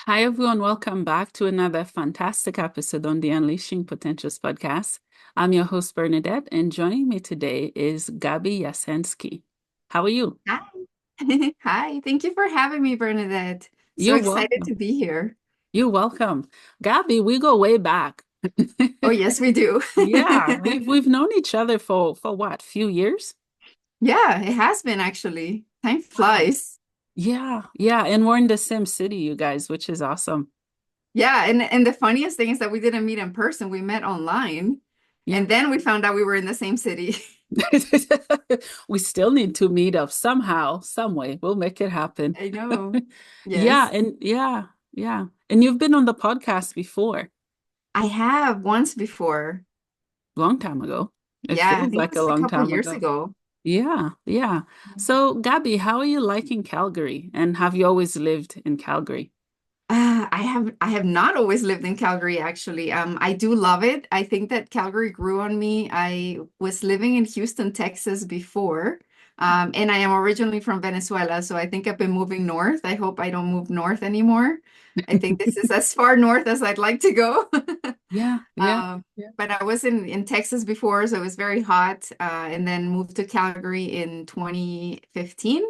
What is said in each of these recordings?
Hi, everyone. Welcome back to another fantastic episode on the Unleashing Potentials podcast. I'm your host, Bernadette, and joining me today is Gaby Yassinskiy. How are you? Hi. Hi. Thank you for having me, Bernadette. So You're excited welcome. to be here. You're welcome. Gaby, we go way back. Oh, yes, we do. Yeah, we've known each other for what, few years? Yeah, it has been actually. Time Wow. flies. Yeah, yeah, and we're in the same city, you guys, which is awesome. Yeah, and the funniest thing is that we didn't meet in person. We met online, Yeah. and then we found out we were in the same city. We still need to meet up somehow, some way. We'll make it happen. I know. Yeah, Yes. and yeah, yeah. And you've been on the podcast before, I have once before. long time ago. It Yeah, I feels think it like a was a long couple time years ago. ago. Yeah, yeah. So, Gabby, how are you liking Calgary? And have you always lived in Calgary? I have not always lived in Calgary actually. I do love it. I think that Calgary grew on me. I was living in Houston, Texas before. And I am originally from Venezuela, so I think I've been moving north. I hope I don't move north anymore. I think this is as far north as I'd like to go. Yeah, yeah, Um, yeah. but I was in Texas before, so it was very hot, and then moved to Calgary in 2015.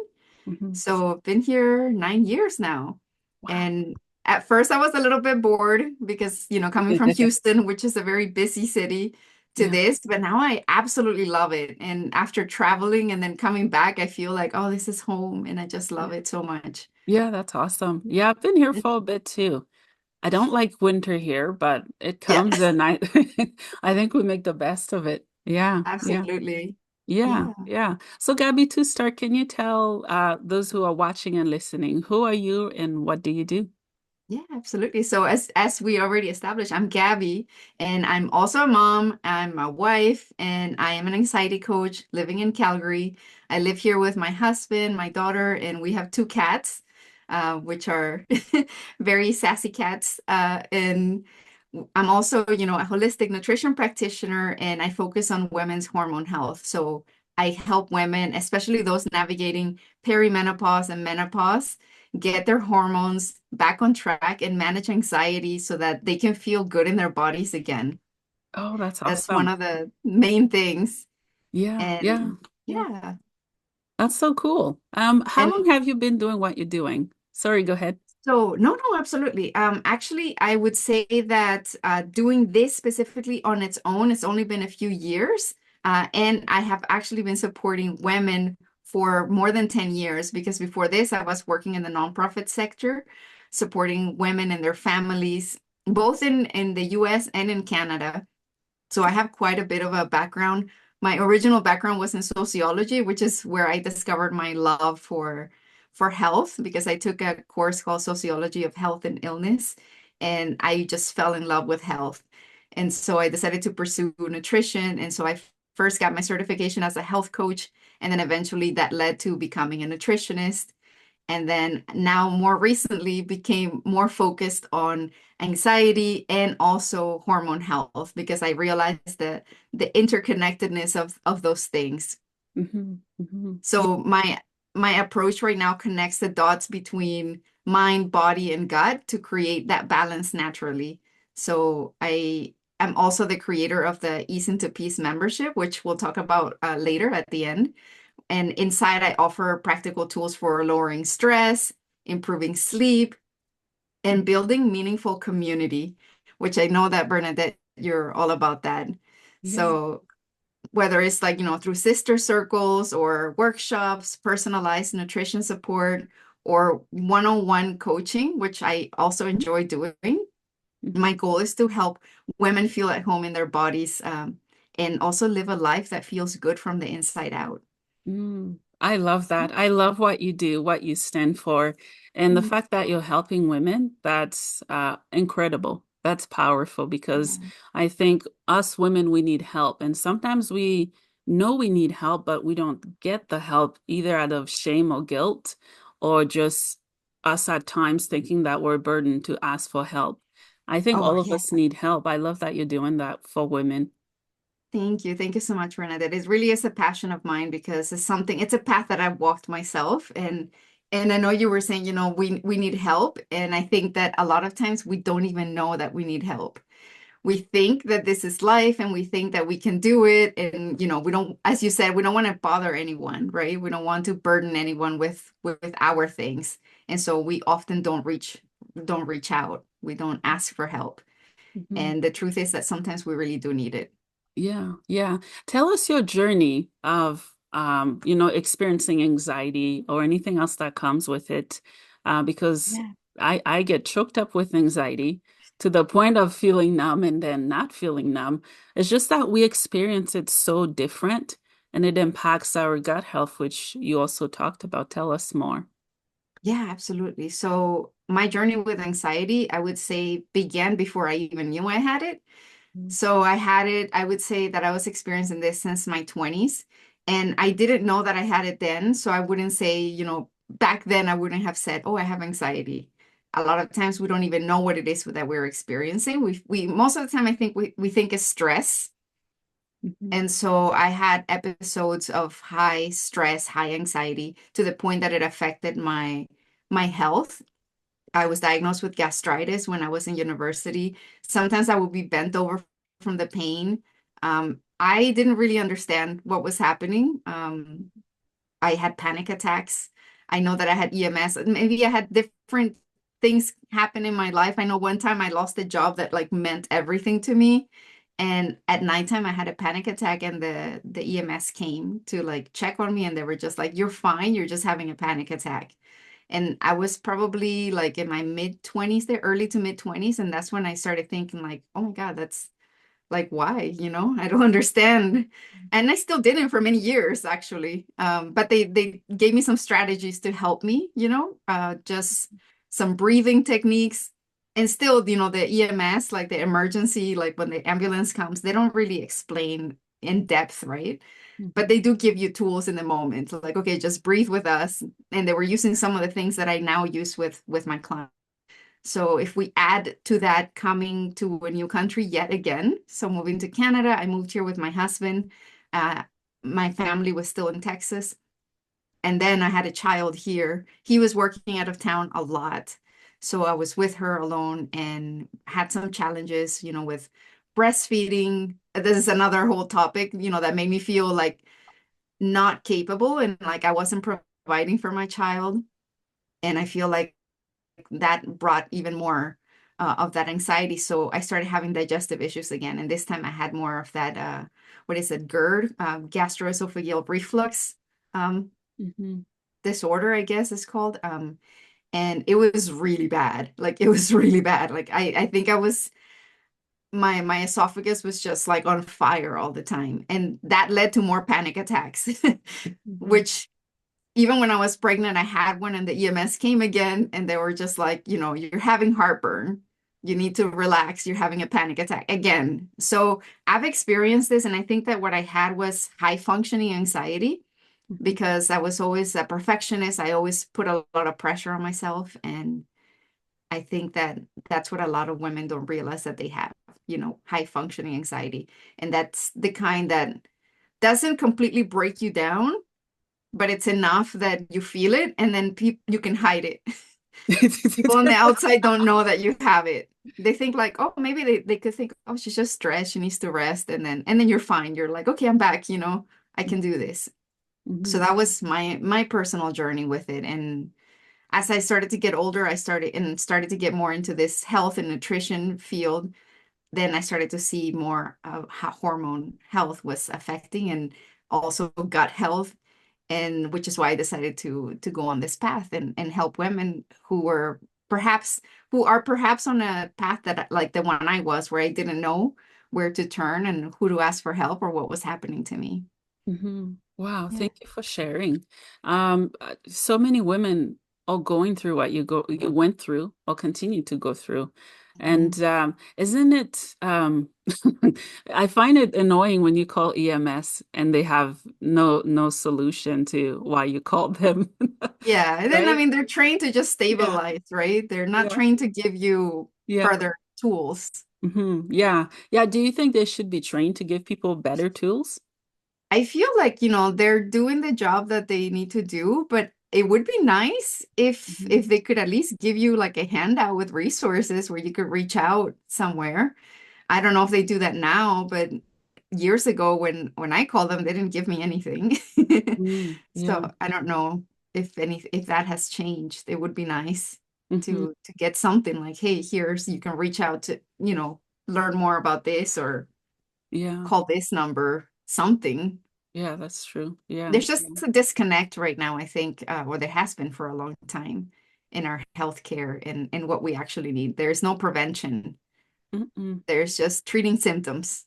Mhm. So I've been here 9 years now. Wow. And at first I was a little bit bored because, coming from Houston, which is a very busy city, to Yeah. this, but now I absolutely love it. And after traveling and then coming back, I feel like, oh, this is home, and I just love it so much. Yeah, that's awesome. Yeah, I've been here for a bit too. I don't like winter here, but it Yeah, comes and I I think we make the best of it. Yeah, yeah, absolutely. yeah, Yeah. yeah. So Gabby, to start, can you tell those who are watching and listening, who are you and what do you do? Yeah, absolutely. So as we already established, I'm Gabby, and I'm also a mom, I'm a wife, and I am an anxiety coach living in Calgary. I live here with my husband, my daughter, and we have two cats, which are very sassy cats. And I'm also, a holistic nutrition practitioner, and I focus on women's hormone health. So I help women, especially those navigating perimenopause and menopause, get their hormones back on track and manage anxiety so that they can feel good in their bodies again. Oh, that's That's one awesome. of the main things. Yeah, yeah, And yeah. yeah. That's so cool. How And long have you been doing what you're doing? Sorry, go ahead. so, no, no, absolutely. Actually, I would say that doing this specifically on its own, it's only been a few years. And I have actually been supporting women for more than 10 years because before this, I was working in the nonprofit sector, supporting women and their families, both in the US and in Canada. So I have quite a bit of a background. My original background was in sociology, which is where I discovered my love for health because I took a course called Sociology of Health and Illness, and I just fell in love with health. And so I decided to pursue nutrition, and so I first got my certification as a health coach, and then eventually that led to becoming a nutritionist. And then now more recently became more focused on anxiety and also hormone health because I realized the interconnectedness of those things. Yeah. So my approach right now connects the dots between mind, body, and gut to create that balance naturally. So I am also the creator of the Ease into Peace membership, which we'll talk about later at the end. And inside, I offer practical tools for lowering stress, improving sleep, and building meaningful community, which I know that Bernadette, you're all about that. Yeah. So whether it's like, through sister circles or workshops, personalized nutrition support, or one-on-one coaching, which I also enjoy doing, my goal is to help women feel at home in their bodies, and also live a life that feels good from the inside out. I love that. I love what you do, what you stand for, and the Mm. fact that you're helping women, that's incredible. That's powerful because Yeah. I think us women, we need help. And sometimes we know we need help, but we don't get the help either out of shame or guilt, or just us at times thinking that we're burdened to ask for help. I think Oh, all of yeah. us need help. I love that you're doing that for women. Thank you. Thank you so much, Bernadette. It really is a passion of mine because it's a path that I've walked myself. And And I know you were saying, we need help. And I think that a lot of times we don't even know that we need help. We think that this is life and we think that we can do it. And, we don't, as you said, we don't want to bother anyone, right? We don't want to burden anyone with our things. And so we often don't reach out. We don't ask for help. Mhm. And the truth is that sometimes we really do need it. Yeah, yeah. Tell us your journey of experiencing anxiety or anything else that comes with it. Because Yeah. I get choked up with anxiety to the point of feeling numb and then not feeling numb. It's just that we experience it so different and it impacts our gut health, which you also talked about. Tell us more. Yeah, absolutely. So my journey with anxiety, I would say, began before I even knew I had it. So I had it, I would say that I was experiencing this since my 20s. And I didn't know that I had it then. So I wouldn't say, back then I wouldn't have said, oh, I have anxiety. A lot of times we don't even know what it is that we're experiencing. We most of the time I think we think it's stress. Mhm. And so I had episodes of high stress, high anxiety to the point that it affected my health. I was diagnosed with gastritis when I was in university. Sometimes I would be bent over from the pain. I didn't really understand what was happening. I had panic attacks. I know that I had EMS. Maybe I had different things happen in my life. I know one time I lost a job that like meant everything to me. And at nighttime I had a panic attack and the EMS came to like check on me and they were just like, you're fine, you're just having a panic attack. And I was probably like in my mid 20s there, early to mid 20s. And that's when I started thinking like, oh my God, that's like why, I don't understand. And I still didn't for many years actually. But they gave me some strategies to help me, just some breathing techniques. And still, the EMS, like the emergency, like when the ambulance comes, they don't really explain in depth, right? But Mhm. they do give you tools in the moment, like, okay, just breathe with us. And they were using some of the things that I now use with my clients. So if we add to that coming to a new country yet again, so moving to Canada, I moved here with my husband. Uh, my family was still in Texas. And then I had a child here. He was working out of town a lot. So I was with her alone and had some challenges, with breastfeeding. This is another whole topic, that made me feel like not capable and like I wasn't providing for my child. And I feel like that brought even more of that anxiety. So I started having digestive issues again. And this time I had more of that, what is it, GERD, gastroesophageal reflux Mhm. disorder, I guess it's called. And it was really bad. Like it was really bad. Like I think my esophagus was just like on fire all the time. And that led to more panic attacks, Mhm. which even when I was pregnant, I had one and the EMS came again and they were just like, you're having heartburn. You need to relax. You're having a panic attack again. So I've experienced this. And I think that what I had was high functioning anxiety Mhm. because I was always a perfectionist. I always put a lot of pressure on myself. And I think that that's what a lot of women don't realize that they have, high functioning anxiety. And that's the kind that doesn't completely break you down, but it's enough that you feel it and then you can hide it. People on the outside don't know that you have it. They think like, oh, maybe they could think, oh, she's just stressed, she needs to rest, and then you're fine. You're like, okay, I'm back, I can do this. So Mhm. that was my personal journey with it. And as I started to get older, I started to get more into this health and nutrition field. Then I started to see more of how hormone health was affecting and also gut health, and which is why I decided to go on this path and help women who are perhaps on a path that like the one I was, where I didn't know where to turn and who to ask for help or what was happening to me. Wow, Yeah. thank you for sharing. So many women are going through what you went through or continue to go through. Mhm. And isn't it I find it annoying when you call EMS and they have no solution to why you called them. Yeah. And then I Right? mean they're trained to just Yeah. stabilize, right? They're not Yeah. trained to give you Yeah. further tools. Yeah. Yeah. Do you think they should be trained to give people better tools? I feel like, they're doing the job that they need to do, but it would be nice Mhm. if they could at least give you like a handout with resources where you could reach out somewhere. I don't know if they do that now, but years ago when I called them, they didn't give me anything. Yeah. So I don't know if that has changed. It would be nice Hmm. to get something like, hey, here's you can reach out to, learn more about this or Yeah. call this number, something. Yeah, that's true. Yeah. There's just a disconnect right now, I think, or there has been for a long time in our healthcare and what we actually need. There's no prevention. Mm-mm. There's just treating symptoms.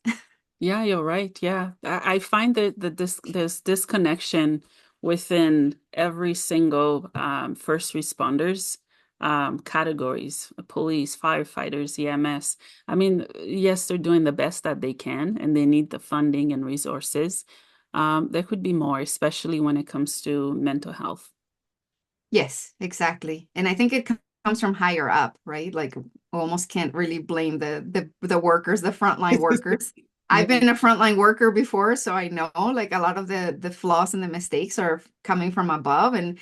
Yeah, you're right. Yeah. I find that there's disconnection within every single first responders categories, police, firefighters, EMS. I mean, yes, they're doing the best that they can and they need the funding and resources. There could be more, especially when it comes to mental health. Yes, exactly. And I think it comes from higher up, right? Like we almost can't really blame the workers, the frontline workers. I've Yeah. been a frontline worker before, so I know like a lot of the flaws and the mistakes are coming from above and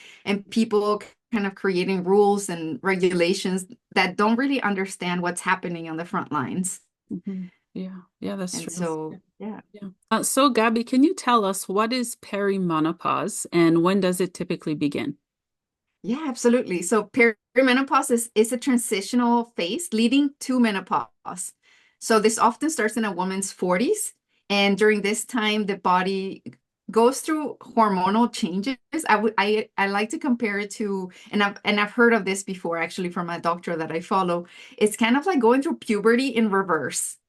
people kind of creating rules and regulations that don't really understand what's happening on the front lines. Hmm. Yeah. Yeah, that's And true. so, yeah. Yeah. So, Gabby, can you tell us what is perimenopause and when does it typically begin? Yeah, absolutely. So perimenopause is a transitional phase leading to menopause. So this often starts in a woman's 40s. And during this time, the body goes through hormonal changes. I like to compare it to, and I've heard of this before actually from a doctor that I follow. It's kind of like going through puberty in reverse. Oh.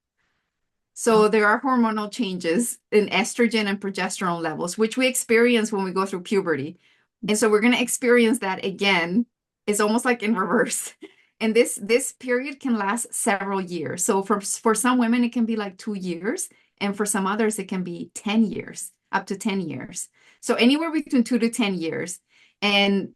So there are hormonal changes in estrogen and progesterone levels, which we experience when we go through puberty. And so we're going to experience that again. It's almost like in reverse. And this period can last several years. So for some women, it can be like 2 years. And for some others, it can be 10 years, up to 10 years. So anywhere between 2 to 10 years. And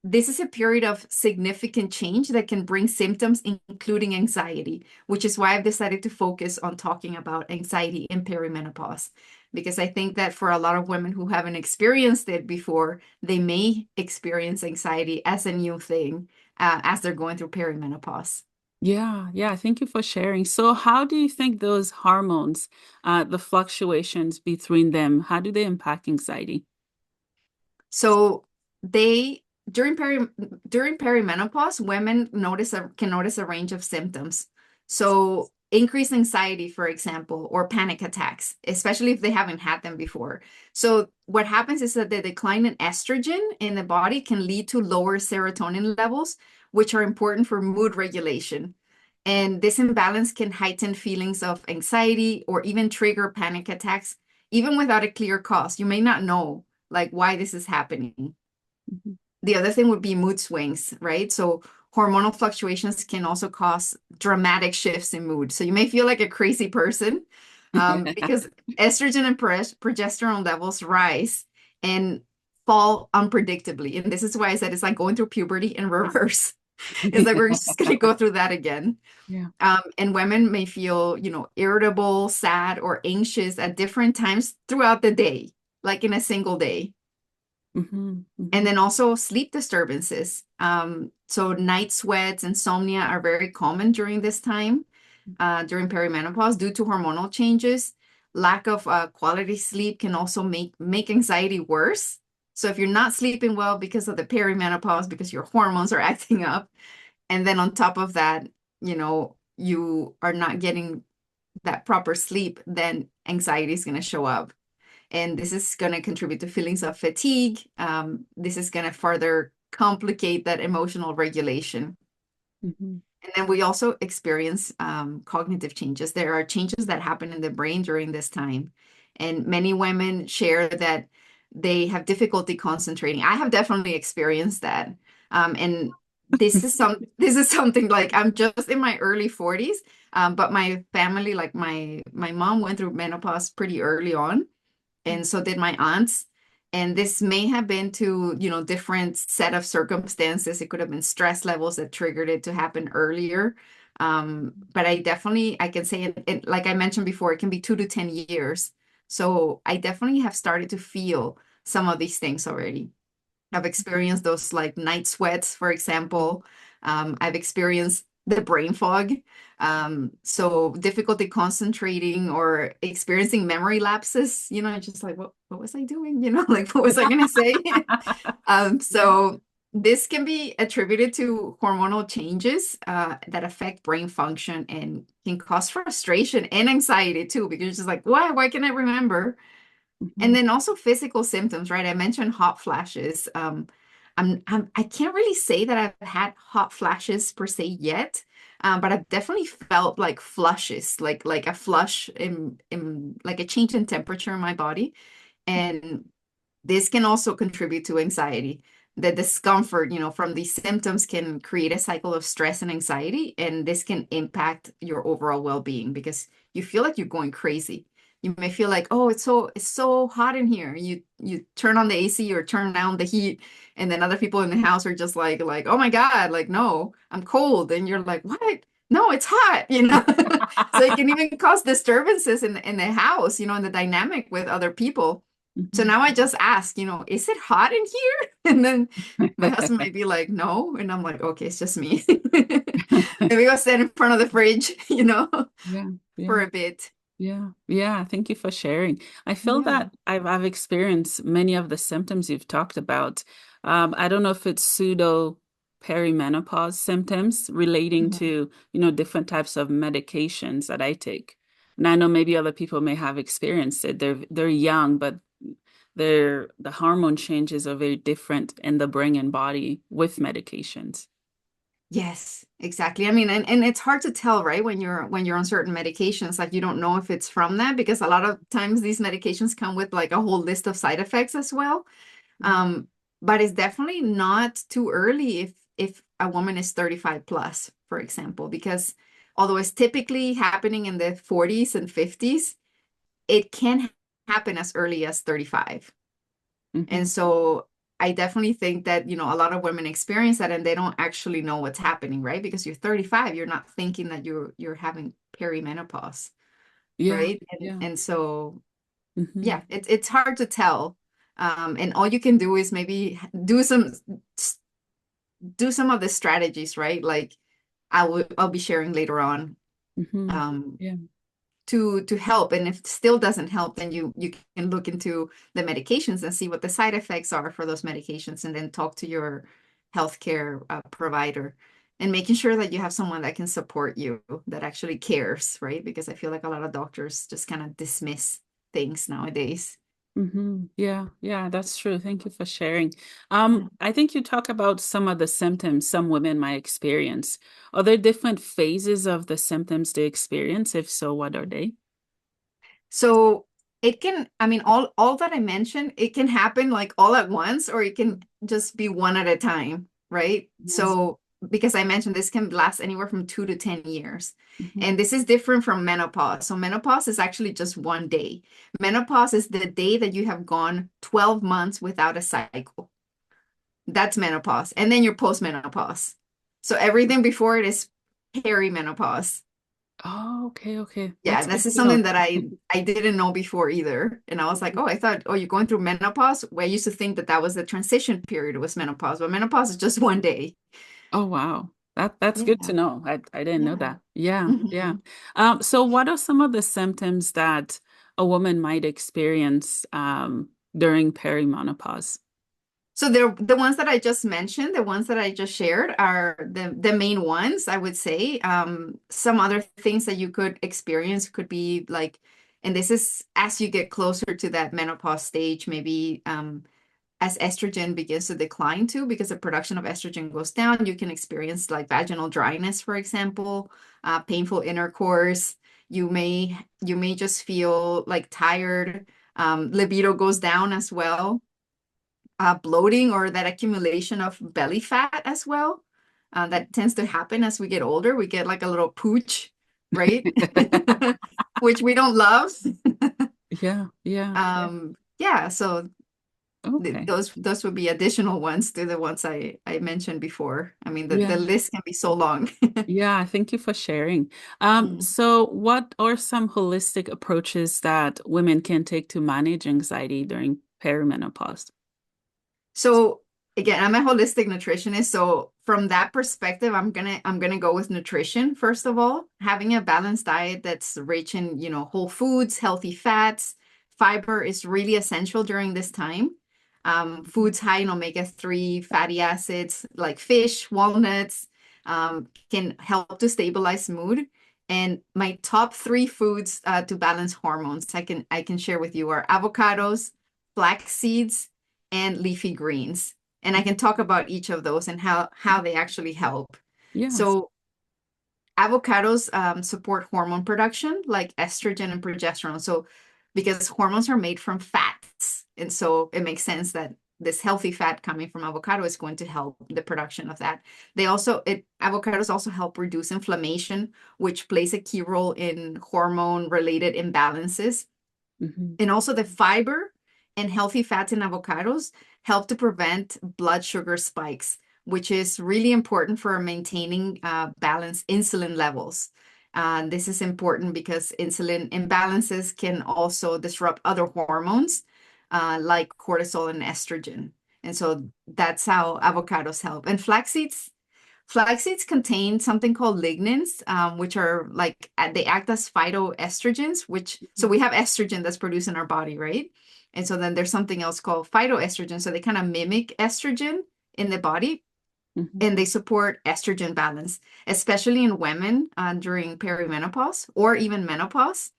this is a period of significant change that can bring symptoms, including anxiety, which is why I've decided to focus on talking about anxiety in perimenopause. Because I think that for a lot of women who haven't experienced it before, they may experience anxiety as a new thing as they're going through perimenopause. Yeah, yeah, thank you for sharing. So, how do you think those hormones, the fluctuations between them, how do they impact anxiety? So they during perimenopause, women can notice a range of symptoms. So increased anxiety, for example, or panic attacks, especially if they haven't had them before. So what happens is that the decline in estrogen in the body can lead to lower serotonin levels, which are important for mood regulation. And this imbalance can heighten feelings of anxiety or even trigger panic attacks, even without a clear cause. You may not know like why this is happening. Mhm. The other thing would be mood swings, right? So hormonal fluctuations can also cause dramatic shifts in mood. So you may feel like a crazy person because estrogen and progesterone levels rise and fall unpredictably. And this is why I said it's like going through puberty in reverse. It's like we're just going to go through that again. Yeah. And women may feel, irritable, sad, or anxious at different times throughout the day, like in a single day. Hmm. And Hmm. then also sleep disturbances. So night sweats, insomnia are very common during this time, during perimenopause, due to hormonal changes. Lack of quality sleep can also make anxiety worse. So if you're not sleeping well because of the perimenopause, because your hormones are acting up, and then on top of that, you are not getting that proper sleep, then anxiety is going to show up. And this is going to contribute to feelings of fatigue. This is going to further complicate that emotional regulation. Hmm. And then we also experience cognitive changes. There are changes that happen in the brain during this time. And many women share that they have difficulty concentrating. I have definitely experienced that. And this is something like I'm just in my early 40s, but my family, like my mom went through menopause pretty early on and so did my aunts. And this may have been to, different set of circumstances. It could have been stress levels that triggered it to happen earlier. But I can say like I mentioned before, it can be 2 to 10 years. So I definitely have started to feel some of these things already. I've experienced those like night sweats, for example. I've experienced the brain fog. So difficulty concentrating or experiencing memory lapses, just like what was I doing? Like what was I gonna say? Yeah. So this can be attributed to hormonal changes that affect brain function and can cause frustration and anxiety too, because it's just like, why can't I remember? And Mhm. then also physical symptoms, right? I mentioned hot flashes. I can't really say that I've had hot flashes per se yet, but I've definitely felt like flushes, like a flush in like a change in temperature in my body. And this can also contribute to anxiety. The discomfort, from these symptoms can create a cycle of stress and anxiety, and this can impact your overall well-being because you feel like you're going crazy. You may feel like, oh, it's so hot in here. You turn on the AC or turn down the heat, and then other people in the house are just like, oh my God, like, no, I'm cold. And you're like, what? No, it's hot. So it can even cause disturbances in the house, in the dynamic with other people. So Mhm. now I just ask, is it hot in here? And then my husband might be like, no. And I'm like, okay, it's just me. Maybe go stand in front of the fridge, Yeah, for yeah. a bit. Yeah, yeah. Thank you for sharing. I feel Yeah. that I've experienced many of the symptoms you've talked about. I don't know if it's pseudo perimenopause symptoms relating Mhm. to, different types of medications that I take. And I know maybe other people may have experienced it. They're young, but the hormone changes are very different in the brain and body with medications. Yes, exactly. I mean, and it's hard to tell, right? When you're on certain medications, like you don't know if it's from that because a lot of times these medications come with like a whole list of side effects as well. Mhm. Um, but it's definitely not too early if a woman is 35 plus, for example, because although it's typically happening in the 40s and 50s, it can happen as early as 35. And Mhm. so I definitely think that, a lot of women experience that and they don't actually know what's happening, right? Because you're 35, you're not thinking that you're having perimenopause, Yeah, right? And yeah. and so Hmm. yeah, it's hard to tell. And all you can do is maybe do some of the strategies, right? Like I'll be sharing later on, Hmm. um, Yeah. to help. And if it still doesn't help, then you can look into the medications and see what the side effects are for those medications, and then talk to your healthcare provider, and making sure that you have someone that can support you, that actually cares, right? Because I feel like a lot of doctors just kind of dismiss things nowadays. Yeah, yeah, that's true. Thank you for sharing. Yeah. I think you talk about some of the symptoms some women might experience. Are there different phases of the symptoms they experience? If so, what are they? So it can, I mean, all that I mentioned, it can happen like all at once, or it can just be one at a time, right? Yes. So because I mentioned this can last anywhere from 2 to 10 years. Hmm. And this is different from menopause. So menopause is actually just one day. Menopause is the day that you have gone 12 months without a cycle. That's menopause. And then you're postmenopause. So everything before it is perimenopause. Oh, okay, okay. Yeah, That's this good is to know. something that I didn't know before either. And I was like, oh, I thought, oh, you're going through menopause. Well, I used to think that that was the transition period, it was menopause, but menopause is just one day. Oh, wow. That's good to Yeah. know. I didn't know Yeah. that. Yeah, yeah. Mhm. So what are some of the symptoms that a woman might experience during perimenopause? So the ones that I just mentioned, the ones that I just shared are the main ones, I would say. Some other things that you could experience could be like, and this is as you get closer to that menopause stage, maybe as estrogen begins to decline too, because the production of estrogen goes down, you can experience like vaginal dryness, for example, painful intercourse. You may just feel like tired. Libido goes down as well. Bloating or that accumulation of belly fat as well. That tends to happen as we get older. We get like a little pooch, right? Which we don't love. Yeah, yeah, yeah. Yeah, so Okay. those would be additional ones to the ones I mentioned before. I mean, the Yeah. list can be so long. Yeah, thank you for sharing. Mm. So what are some holistic approaches that women can take to manage anxiety during perimenopause? So again, I'm a holistic nutritionist, so from that perspective, I'm gonna go with nutrition first of all. Having a balanced diet that's rich in, whole foods, healthy fats, fiber is really essential during this time. Foods high in omega-3 fatty acids like fish, walnuts, can help to stabilize mood. And my top three foods to balance hormones I can share with you are avocados, flax seeds, and leafy greens. And I can talk about each of those and how they actually help. Yes. So avocados support hormone production like estrogen and progesterone. So because hormones are made from fats, and so it makes sense that this healthy fat coming from avocado is going to help the production of that. Avocados also help reduce inflammation, which plays a key role in hormone related imbalances. Hmm. And also the fiber and healthy fats in avocados help to prevent blood sugar spikes, which is really important for maintaining balanced insulin levels. This is important because insulin imbalances can also disrupt other hormones like cortisol and estrogen. And so that's how avocados help. And flax seeds contain something called lignans, which are like they act as phytoestrogens, so we have estrogen that's produced in our body, right? And so then there's something else called phytoestrogen. So they kind of mimic estrogen in the body Hmm. and they support estrogen balance, especially in women during perimenopause or even menopause.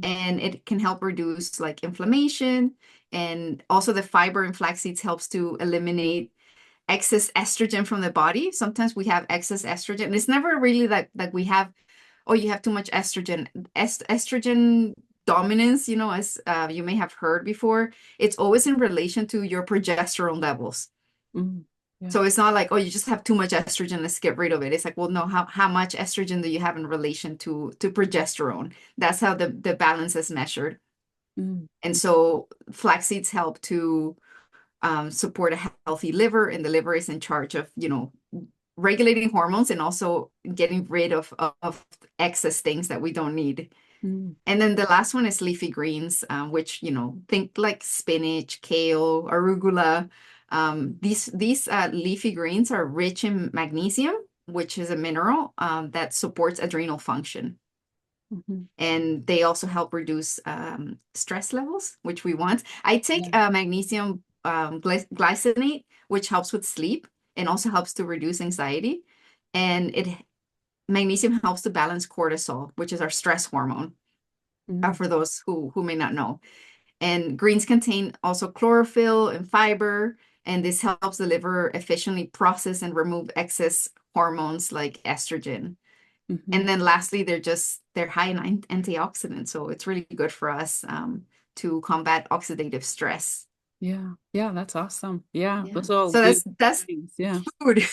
And it can help reduce like inflammation. And also the fiber in flax seeds helps to eliminate excess estrogen from the body. Sometimes we have excess estrogen. It's never really like we have, oh, you have too much estrogen. Estrogen dominance, as you may have heard before, it's always in relation to your progesterone levels. Mm. Yeah. So it's not like, oh, you just have too much estrogen, let's get rid of it. It's like, well, no, how much estrogen do you have in relation to progesterone? That's how the balance is measured. Mm. And so flax seeds help to support a healthy liver, and the liver is in charge of, regulating hormones and also getting rid of excess things that we don't need. Mm. And then the last one is leafy greens, which, think like spinach, kale, arugula. These leafy greens are rich in magnesium, which is a mineral that supports adrenal function. Mhm. And they also help reduce stress levels, which we want. I take Yeah. magnesium glycinate, which helps with sleep and also helps to reduce anxiety. And magnesium helps to balance cortisol, which is our stress hormone, Mm. for those who may not know. And greens contain also chlorophyll and fiber, and this helps the liver efficiently process and remove excess hormones like estrogen. Mhm. And then lastly, they're high in antioxidants, so it's really good for us to combat oxidative stress. Yeah. Yeah, that's awesome. Yeah, Yeah. those are all So good that's things. Yeah. food.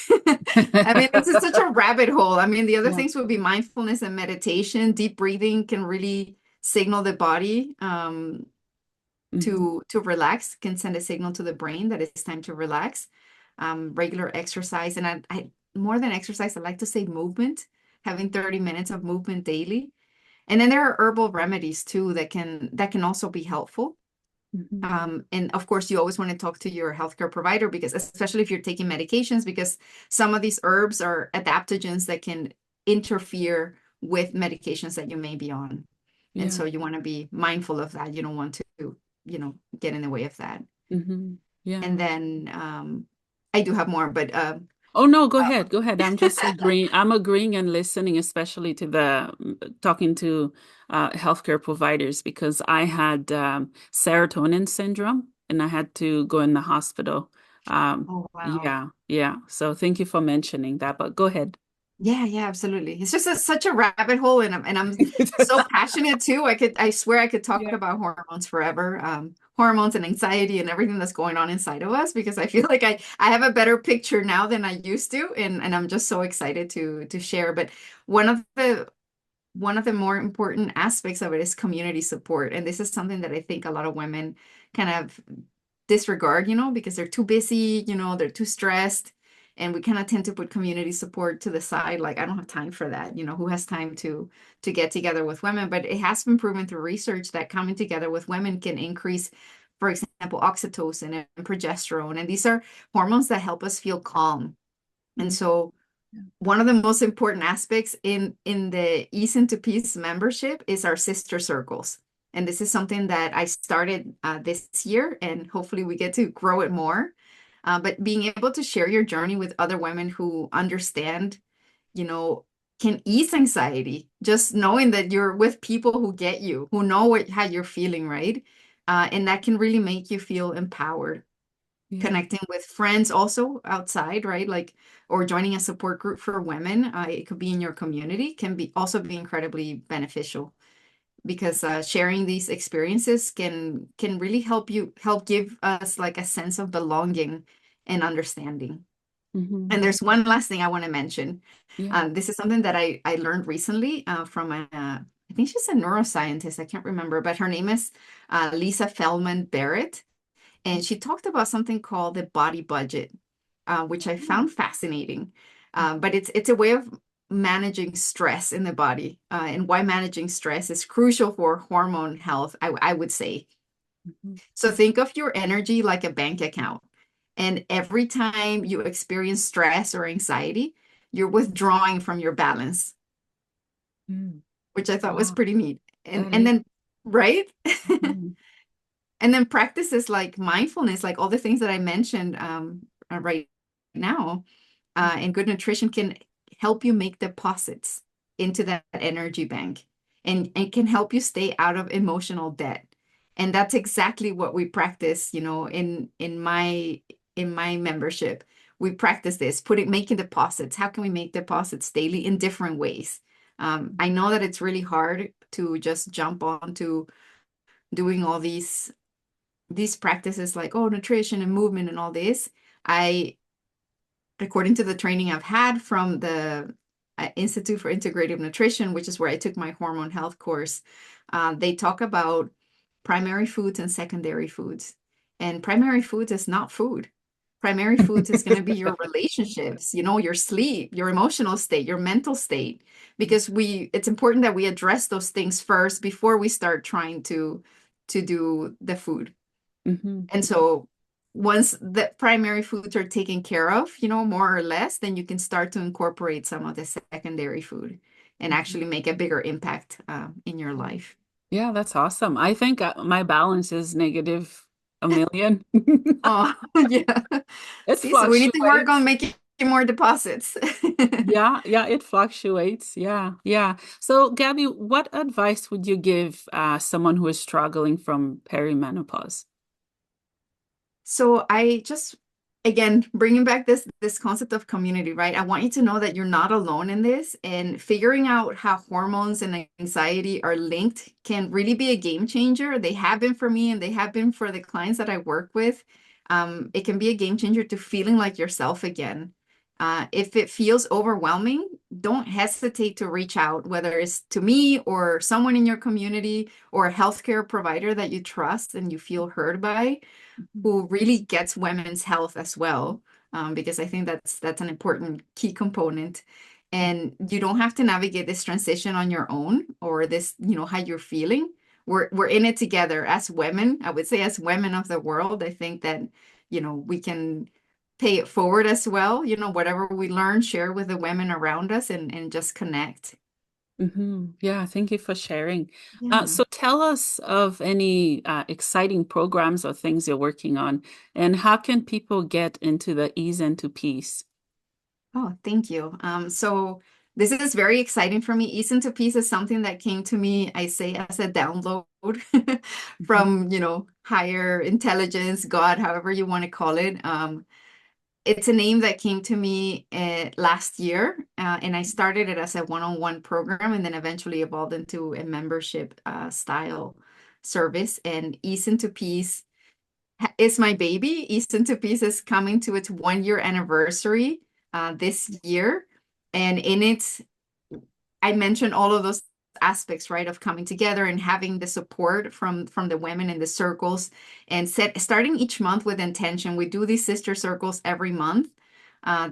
I mean, this is such a rabbit hole. I mean, the other Yeah. things would be mindfulness and meditation. Deep breathing can really signal the body Hmm. to relax, can send a signal to the brain that it's time to relax. Regular exercise, and I more than exercise, I like to say movement, having 30 minutes of movement daily. And then there are herbal remedies too that can also be helpful. Hmm. And of course, you always want to talk to your healthcare provider because, especially if you're taking medications, because some of these herbs are adaptogens that can interfere with medications that you may be on. And Yeah. so you want to be mindful of that. You don't want to, get in the way of that. Hmm. Yeah. And then I do have more, but Oh no, go ahead. Go ahead. I'm just agreeing. I'm agreeing and listening, especially to the talking to healthcare providers because I had serotonin syndrome and I had to go in the hospital. oh wow. Yeah, yeah. So thank you for mentioning that, but go ahead. Yeah, yeah, absolutely. It's just such a rabbit hole, and I'm so passionate too. I swear I could talk Yeah. about hormones forever, hormones and anxiety and everything that's going on inside of us, because I feel like I have a better picture now than I used to, and I'm just so excited to share. But one of the one of the more important aspects of it is community support, and this is something that I think a lot of women kind of disregard, because they're too busy, they're too stressed. And we kind of tend to put community support to the side. Like, I don't have time for that. Who has time to get together with women? But it has been proven through research that coming together with women can increase for example, oxytocin and progesterone. And these are hormones that help us feel calm. And Mm. so one of the most important aspects in the Ease into Peace membership is our sister circles. And this is something that I started this year, and hopefully we get to grow it more. But being able to share your journey with other women who understand, you know, can ease anxiety, just knowing that you're with people who get you, who know how you're feeling, right? And that can really make you feel empowered. Yeah. Connecting with friends also outside, right? Like, or joining a support group for women, it could be in your community, can be also be incredibly beneficial because sharing these experiences can really help give us like a sense of belonging and understanding. Hmm. And there's one last thing I want to mention. Yeah. This is something that I learned recently from I think she's a neuroscientist. I can't remember, but her name is Lisa Feldman Barrett. And she talked about something called the body budget, which I found fascinating. But it's a way of managing stress in the body, and why managing stress is crucial for hormone health, I would say. Mhm. So think of your energy like a bank account. And every time you experience stress or anxiety, you're withdrawing from your balance, Mm. which I thought was Wow, pretty neat. that And is. then, right? Mhm. And then practices like mindfulness, like all the things that I mentioned right now, and good nutrition can help you make deposits into that energy bank, and can help you stay out of emotional debt. And that's exactly what we practice, in my membership. We practice this, making deposits. How can we make deposits daily in different ways? I know that it's really hard to just jump on to doing all these practices like, oh, nutrition and movement and all this. I, according to the training I've had from the Institute for Integrative Nutrition, which is where I took my hormone health course, they talk about primary foods and secondary foods. And primary foods is not food. Primary foods is going to be your relationships, your sleep, your emotional state, your mental state, because it's important that we address those things first before we start trying to do the food. Mhm. And so once the primary foods are taken care of, more or less, then you can start to incorporate some of the secondary food and Mhm. actually make a bigger impact in your life. Yeah, that's awesome. I think my balance is negative a million. Oh, yeah. It See, so we need to work on fluctuates. making more deposits. Yeah, yeah, it fluctuates. Yeah, yeah. So, Gabby, what advice would you give someone who is struggling from perimenopause? So I just, again, bringing back this concept of community, right? I want you to know that you're not alone in this, and figuring out how hormones and anxiety are linked can really be a game changer. They have been for me, and they have been for the clients that I work with. It can be a game changer to feeling like yourself again. If it feels overwhelming, don't hesitate to reach out, whether it's to me or someone in your community or a healthcare provider that you trust and you feel heard by, Mhm. who really gets women's health as well, because I think that's an important key component. And you don't have to navigate this transition on your own, or this, how you're feeling. We're in it together as women. I would say as women of the world, I think that, we can pay it forward as well. Whatever we learn, share with the women around us, and just connect. Yeah, thank you for sharing. Yeah. So tell us of any exciting programs or things you're working on, and how can people get into the ease into peace? Oh, thank you. So this is very exciting for me. Ease into Peace is something that came to me, I say, as a download Mhm. from, higher intelligence, God, however you want to call it. It's a name that came to me last year, and I started it as a one-on-one program, and then eventually evolved into a membership style service. And Ease into Peace is my baby. Easton to Peace is coming to its 1 year anniversary this year. And in it, I mentioned all of those aspects, right, of coming together and having the support from the women in the circles, and starting each month with intention. We do these sister circles every month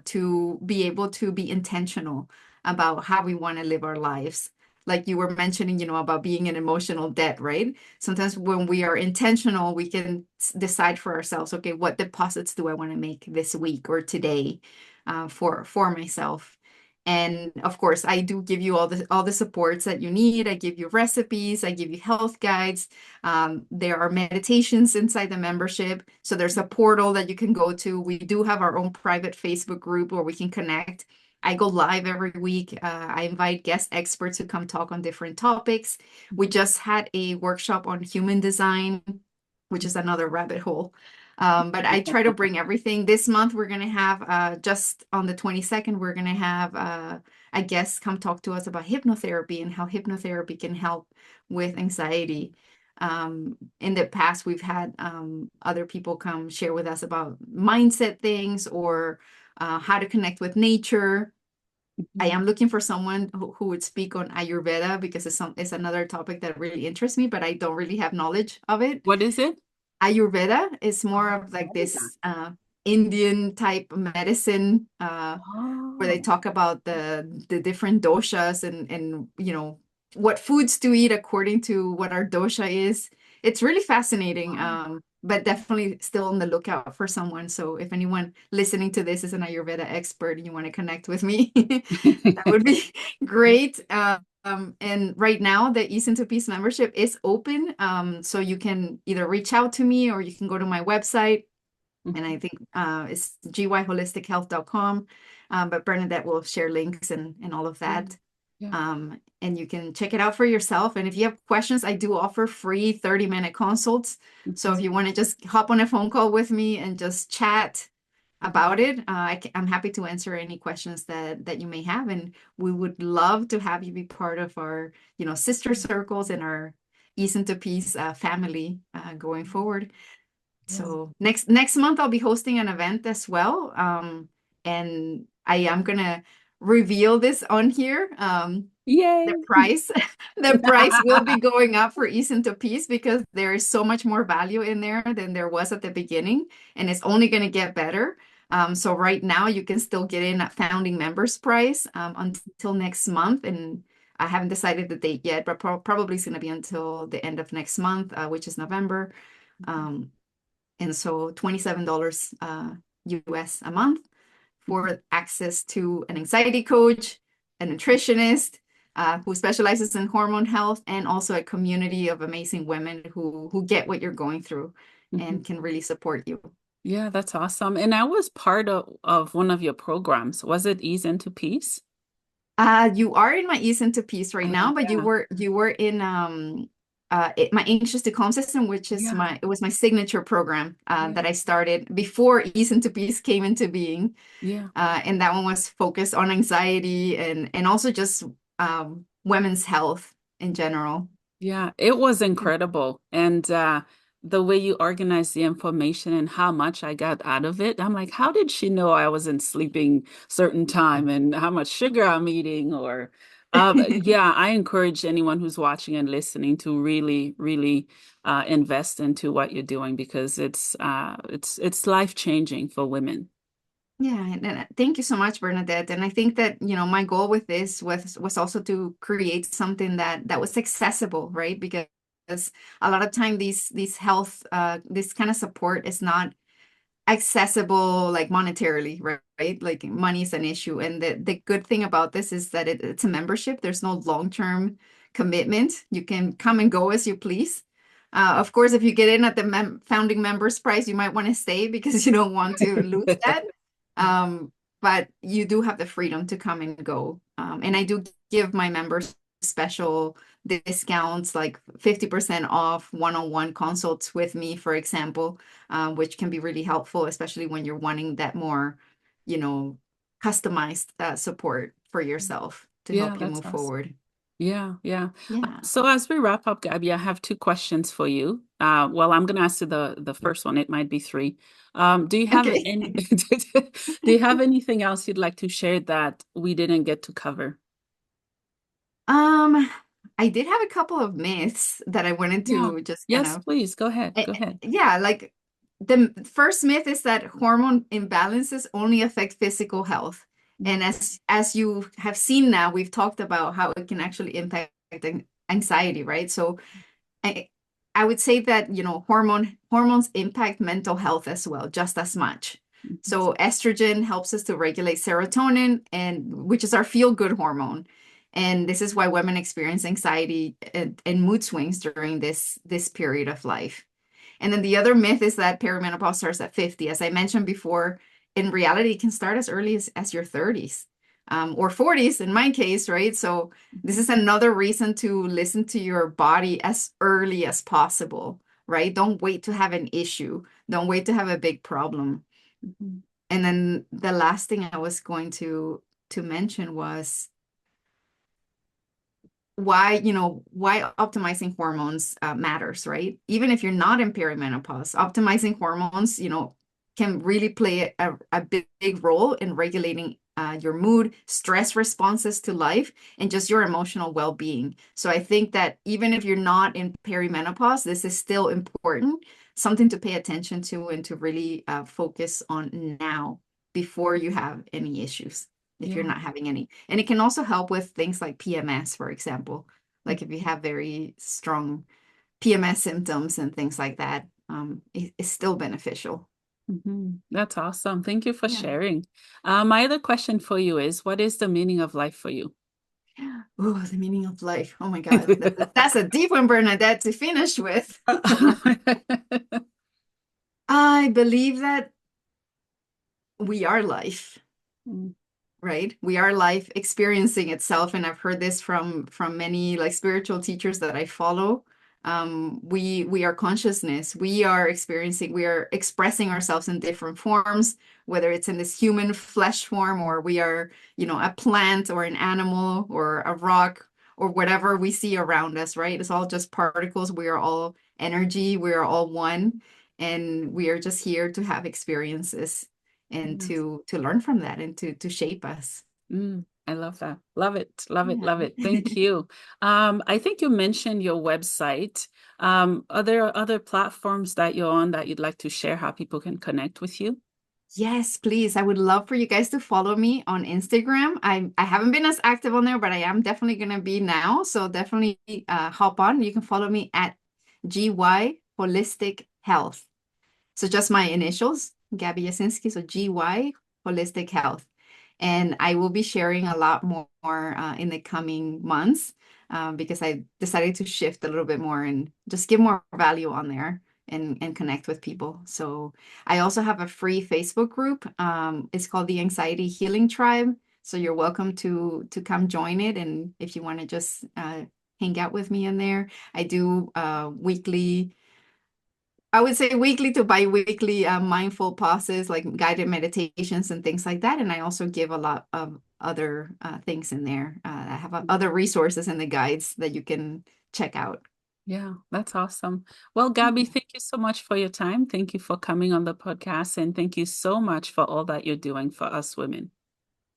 to be able to be intentional about how we want to live our lives. like you were mentioning, about being in emotional debt, right? Sometimes when we are intentional, we can decide for ourselves, okay, what deposits do I want to make this week or today for myself? And of course, I do give you all the supports that you need. I give you recipes, I give you health guides. There are meditations inside the membership. So there's a portal that you can go to. We do have our own private Facebook group where we can connect. I go live every week. I invite guest experts who come talk on different topics. We just had a workshop on human design, which is another rabbit hole. But I try to bring everything. This month, we're going to have, just on the 22nd, we're going to have a guest come talk to us about hypnotherapy and how hypnotherapy can help with anxiety. In the past, we've had other people come share with us about mindset things or how to connect with nature. I am looking for someone who would speak on Ayurveda because it's another topic that really interests me, but I don't really have knowledge of it. What is it? Ayurveda is more of like Ayurveda. this Indian type medicine where they Oh. talk about the different doshas and what foods to eat according to what our dosha is. It's really fascinating, Wow. but definitely still on the lookout for someone. So if anyone listening to this is an Ayurveda expert and you want to connect with me, that would be great. And right now, the Ease into Peace membership is open. So you can either reach out to me or you can go to my website. And I think it's gyholistichealth.com. But Bernadette will share links and all of Yeah. that. Yeah. And you can check it out for yourself. And if you have questions, I do offer free 30-minute consults. So Mhm. if you want to just hop on a phone call with me and just chat about it, I'm happy to answer any questions that you may have. And we would love to have you be part of our, sister circles and our Ease into Peace family going forward. Yeah. So next month I'll be hosting an event as well. And I am gonna reveal this on here. The Yay. price, the price will be going up for Ease into Peace because there is so much more value in there than there was at the beginning, and it's only gonna get better. So right now you can still get in at founding members price until next month, and I haven't decided the date yet, but probably it's gonna be until the end of next month, which is November. Um, and so $27 US a month for access to an anxiety coach, a nutritionist who specializes in hormone health, and also a community of amazing women who get what you're going through Mhm. and can really support you. Yeah, that's awesome. And I was part of one of your programs. Was it Ease into Peace? You are in my Ease into Peace right now, but you Yeah. were in my Anxious to Calm system, which is Yeah. it was my signature program Yeah. that I started before Ease into Peace came into being. Yeah. And that one was focused on anxiety and also just women's health in general. Yeah, it was incredible. And the way you organized the information and how much I got out of it, I'm like, how did she know I wasn't sleeping certain time and how much sugar I'm eating? Or yeah, I encourage anyone who's watching and listening to really, really invest into what you're doing because it's life changing for women. Yeah, and thank you so much, Bernadette. And I think that, my goal with this was also to create something that was accessible, right? Because a lot of time these health this kind of support is not accessible like monetarily, right? Like money is an issue. And the good thing about this is that it's a membership. There's no long-term commitment. You can come and go as you please. Of course, if you get in at the founding members price, you might want to stay because you don't want to lose that. Um, but you do have the freedom to come and go. And I do give my members special discounts like 50% off one-on-one consults with me, for example, which can be really helpful, especially when you're wanting that more, you know, customized support for yourself to Yeah, help you that's move awesome. forward. Yeah, yeah. Yeah. So as we wrap up, Gabby, I have two questions for you. Well, I'm going to ask you the first one. It might be three. Do you have Okay. any do you have anything else you'd like to share that we didn't get to cover? Um, I did have a couple of myths that I wanted Yeah. to just kind Yes, of, please. Go ahead. Go ahead. yeah, like the first myth is that hormone imbalances only affect physical health. Mm, And as you have seen now, we've talked about how it can actually impact anxiety, right? So I I would say that, hormones impact mental health as well, just as much. So estrogen helps us to regulate serotonin, and which is our feel-good hormone. And this is why women experience anxiety and mood swings during this period of life. And then the other myth is that perimenopause starts at 50. As I mentioned before, in reality, it can start as early as your 30s, or 40s in my case, right? So this is another reason to listen to your body as early as possible, right? Don't wait to have an issue. Don't wait to have a big problem. Mhm. And then the last thing I was going to mention was why optimizing hormones matters, right? Even if you're not in perimenopause, optimizing hormones, can really play a big role in regulating your mood, stress responses to life, and just your emotional well-being. So I think that even if you're not in perimenopause, this is still important, something to pay attention to and to really focus on now before you have any issues, if you're Yeah. not having any. And it can also help with things like PMS, for example. Like if you have very strong PMS symptoms and things like that, it's still beneficial. That's awesome. Thank you for Yeah. sharing. My other question for you is, what is the meaning of life for you? Oh, the meaning of life. Oh my God. That's a deep one, Bernadette, to finish with. I believe that we are life. Mm, Right? We are life experiencing itself, and I've heard this from many like spiritual teachers that I follow. We are consciousness. We are experiencing, we are expressing ourselves in different forms, whether it's in this human flesh form, or we are, a plant or an animal or a rock or whatever we see around us, right? It's all just particles. We are all energy. We are all one, and we are just here to have experiences and yes. to learn from that and to shape us. I love that. Love it. Love it. Yeah. Love it. Thank you. I think you mentioned your website. Are there other platforms that you're on that you'd like to share how people can connect with you? Yes, please. I would love for you guys to follow me on Instagram. I haven't been as active on there, but I am definitely gonna be now. So definitely hop on. You can follow me at GY Holistic Health. So just my initials, Gaby Yassinskiy. So GY Holistic Health. And I will be sharing a lot more in the coming months, because I decided to shift a little bit more and just give more value on there and connect with people. So I also have a free Facebook group. It's called the Anxiety Healing Tribe. So you're welcome to come join it. And if you want to just hang out with me in there, I do weekly, I would say weekly to bi-weekly mindful pauses, like guided meditations and things like that. And I also give a lot of other things in there. I have other resources in the guides that you can check out. Yeah, that's awesome. Well, Gabby, thank you so much for your time. Thank you for coming on the podcast, and thank you so much for all that you're doing for us women.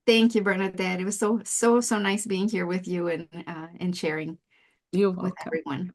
Thank you, Bernadette. It was so nice being here with you and sharing You're with welcome. everyone.